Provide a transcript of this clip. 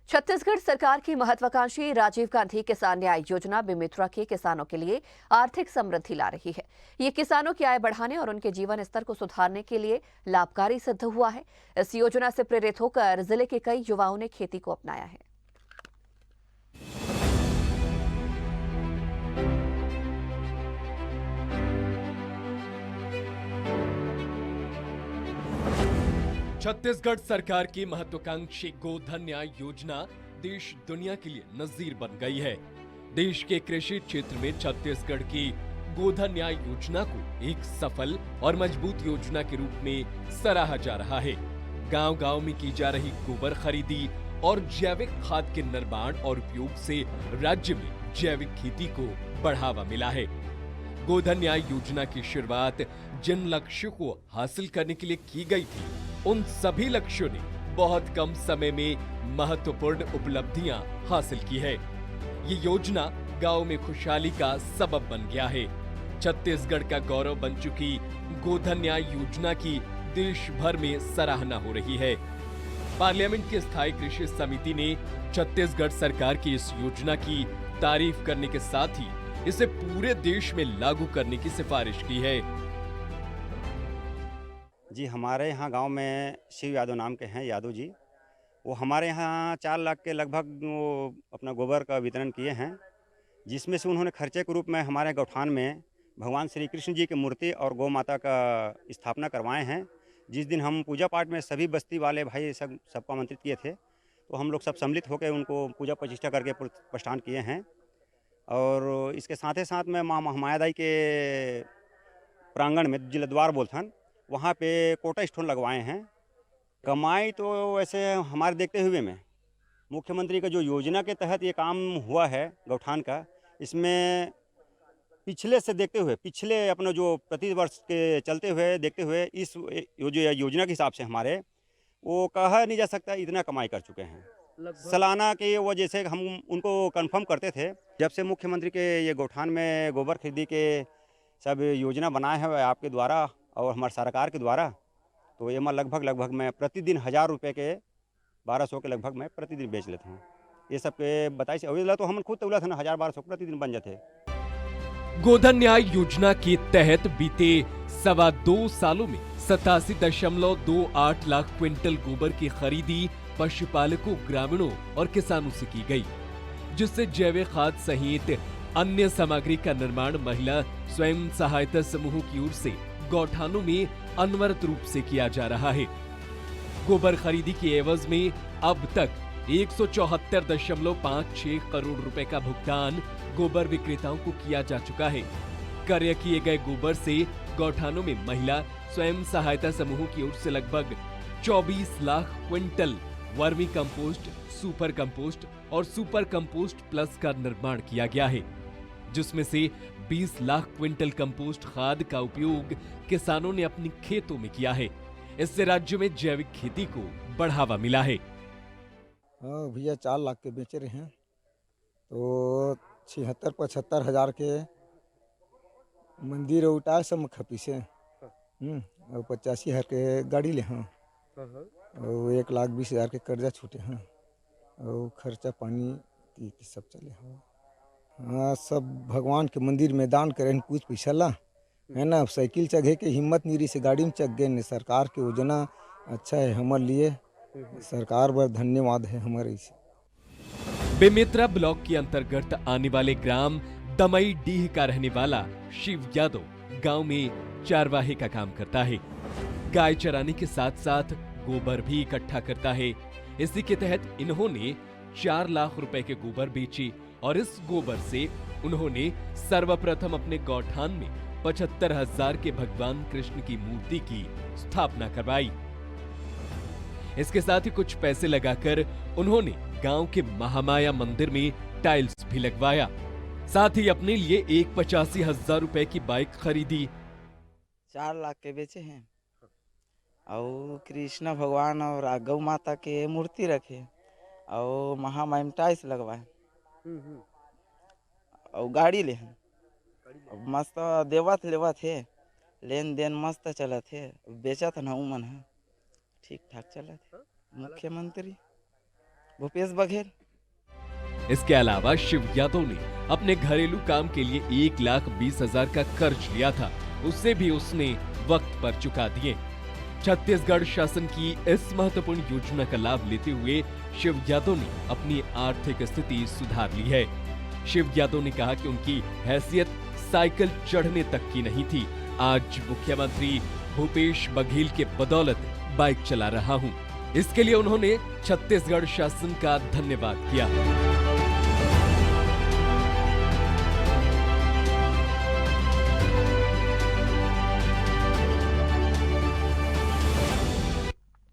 छत्तीसगढ़ सरकार की महत्वाकांक्षी राजीव गांधी किसान न्याय योजना बेमेतरा के किसानों के लिए आर्थिक समृद्धि ला रही है। ये किसानों की आय बढ़ाने और उनके जीवन स्तर को सुधारने के लिए लाभकारी सिद्ध हुआ है। इस योजना से प्रेरित होकर जिले के कई युवाओं ने खेती को अपनाया है। छत्तीसगढ़ सरकार की महत्वाकांक्षी गोधन न्याय योजना देश दुनिया के लिए नजीर बन गई है। देश के कृषि क्षेत्र में छत्तीसगढ़ की गोधन न्याय योजना को एक सफल और मजबूत योजना के रूप में सराहा जा रहा है। गांव-गांव में की जा रही गोबर खरीदी और जैविक खाद के निर्माण और उपयोग से राज्य में जैविक खेती को बढ़ावा मिला है। गोधन न्याय योजना की शुरुआत जिन लक्ष्यों को हासिल करने के लिए की गई थी, उन सभी लक्ष्यों ने बहुत कम समय में महत्वपूर्ण उपलब्धियां हासिल की है। ये योजना गांव में खुशहाली का सबब बन गया है। छत्तीसगढ़ का गौरव बन चुकी गोधन न्याय योजना की देश भर में सराहना हो रही है। पार्लियामेंट की स्थायी कृषि समिति ने छत्तीसगढ़ सरकार की इस योजना की तारीफ करने के साथ ही इसे पूरे देश में लागू करने की सिफारिश की है। जी, हमारे यहाँ गांव में शिव यादव नाम के हैं यादव जी। वो हमारे यहाँ 4 लाख के लगभग वो अपना गोबर का वितरण किए हैं, जिसमें से उन्होंने खर्चे के रूप में हमारे गौठान में भगवान श्री कृष्ण जी की मूर्ति और गौ माता का स्थापना करवाए हैं। जिस दिन हम पूजा पाठ में सभी बस्ती वाले भाई सबको आमंत्रित किए थे, तो हम लोग सब सम्मिलित होकर उनको पूजा प्रतिष्ठा करके प्रस्थान किए हैं। और इसके साथ ही साथ में माँ महामायादाई के प्रांगण में जिलेद्वार बोलथन, वहाँ पे कोटा स्टोन लगवाए हैं। कमाई तो वैसे हमारे देखते हुए में मुख्यमंत्री का जो योजना के तहत ये काम हुआ है गौठान का, इसमें पिछले से देखते हुए पिछले अपना जो प्रति वर्ष के चलते हुए देखते हुए इस योजना के हिसाब से हमारे वो कहा नहीं जा सकता इतना कमाई कर चुके हैं। सालाना के वो जैसे हम उनको कंफर्म करते थे, जब से मुख्यमंत्री के ये गौठान में गोबर खरीदी के सब योजना बनाए हैं आपके द्वारा और हमारे सरकार के द्वारा, तो ये मैं लगभग मैं प्रतिदिन 1000 रुपये के 1200 के लगभग मैं प्रतिदिन बेच लेता हूँ। ये सब के बताइए अवेला तो हम खुद तौला था ना, 1000-1200 प्रतिदिन बन जाते। गोधन न्याय योजना के तहत बीते 2.25 सालों में 87.28 लाख क्विंटल गोबर की खरीदी पशुपालकों, ग्रामीणों और किसानों से की गई, जिससे जैविक खाद सहित अन्य सामग्री का निर्माण महिला स्वयं सहायता समूहों की ओर से गौठानों में अनवरत रूप से किया जा रहा है। गोबर खरीदी के एवज में अब तक 174.56 करोड़ रुपए का भुगतान गोबर विक्रेताओं को किया जा चुका है। क्रय किए गए गोबर से गौठानों में महिला स्वयं सहायता समूहों की ओर से लगभग 24 lakh quintal vermi compost, super compost और सुपर कंपोस्ट प्लस का निर्माण किया गया है, जिसमें से 20 लाख क्विंटल कंपोस्ट खाद का उपयोग किसानों ने अपने खेतों में किया है। इससे राज्य में जैविक खेती को बढ़ावा मिला है। हाँ भैया, 4 लाख के बेच रहे हैं, तो 76-75 हजार के मंदिर उठाए सब खपी से और 85 हजार के गाड़ी ले हैं और 1,20,000 के कर्जा छूटे हैं और खर्चा पानी सब चले हैं। हाँ, सब भगवान के मंदिर में दान करें, कुछ पैसा ला है ना। साइकिल चढ़े के हिम्मत नीरी से गाड़ी में चढ़ गए। सरकार की योजना अच्छा है हमारे लिए, सरकार पर धन्यवाद है हमारे इसे। बेमेतरा ब्लॉक के अंतर्गत आने वाले ग्राम दमई डीह का रहने वाला शिव यादव गांव में चारवाहे का काम करता है। गाय चराने के साथ साथ गोबर भी इकट्ठा करता है। इसी के तहत इन्होंने 4 लाख रुपए के गोबर बेचे और इस गोबर से उन्होंने सर्वप्रथम अपने गौठान में 75,000 के भगवान कृष्ण की मूर्ति की स्थापना करवाई। इसके साथ ही कुछ पैसे लगाकर उन्होंने गांव के महामाया मंदिर में टाइल्स भी लगवाया। साथ ही अपने लिए एक 85,000 रुपए की बाइक खरीदी। 4 लाख के बेचे हैं और कृष्ण भगवान और गौ माता के मूर्ति रखे और महामाया में टाइल्स लगवाए और गाड़ी ले हैं। मस्त देवत लेवत है, लेन देन मस्त चलत है, बेचत न उमन है, ठीक ठाक चलत है। मुख्यमंत्री भूपेश बघेल। इसके अलावा शिव यादव ने अपने घरेलू काम के लिए 1,20,000 का कर्ज लिया था, उससे भी उसने वक्त पर चुका दिए। छत्तीसगढ़ शासन की इस महत्वपूर्ण योजना का लाभ लेते हुए शिव यादव ने अपनी आर्थिक स्थिति सुधार ली है। शिव यादव ने कहा कि उनकी हैसियत साइकिल चढ़ने तक की नहीं थी। आज मुख्यमंत्री भूपेश बघेल के बदौलत बाइक चला रहा हूं। इसके लिए उन्होंने छत्तीसगढ़ शासन का धन्यवाद किया।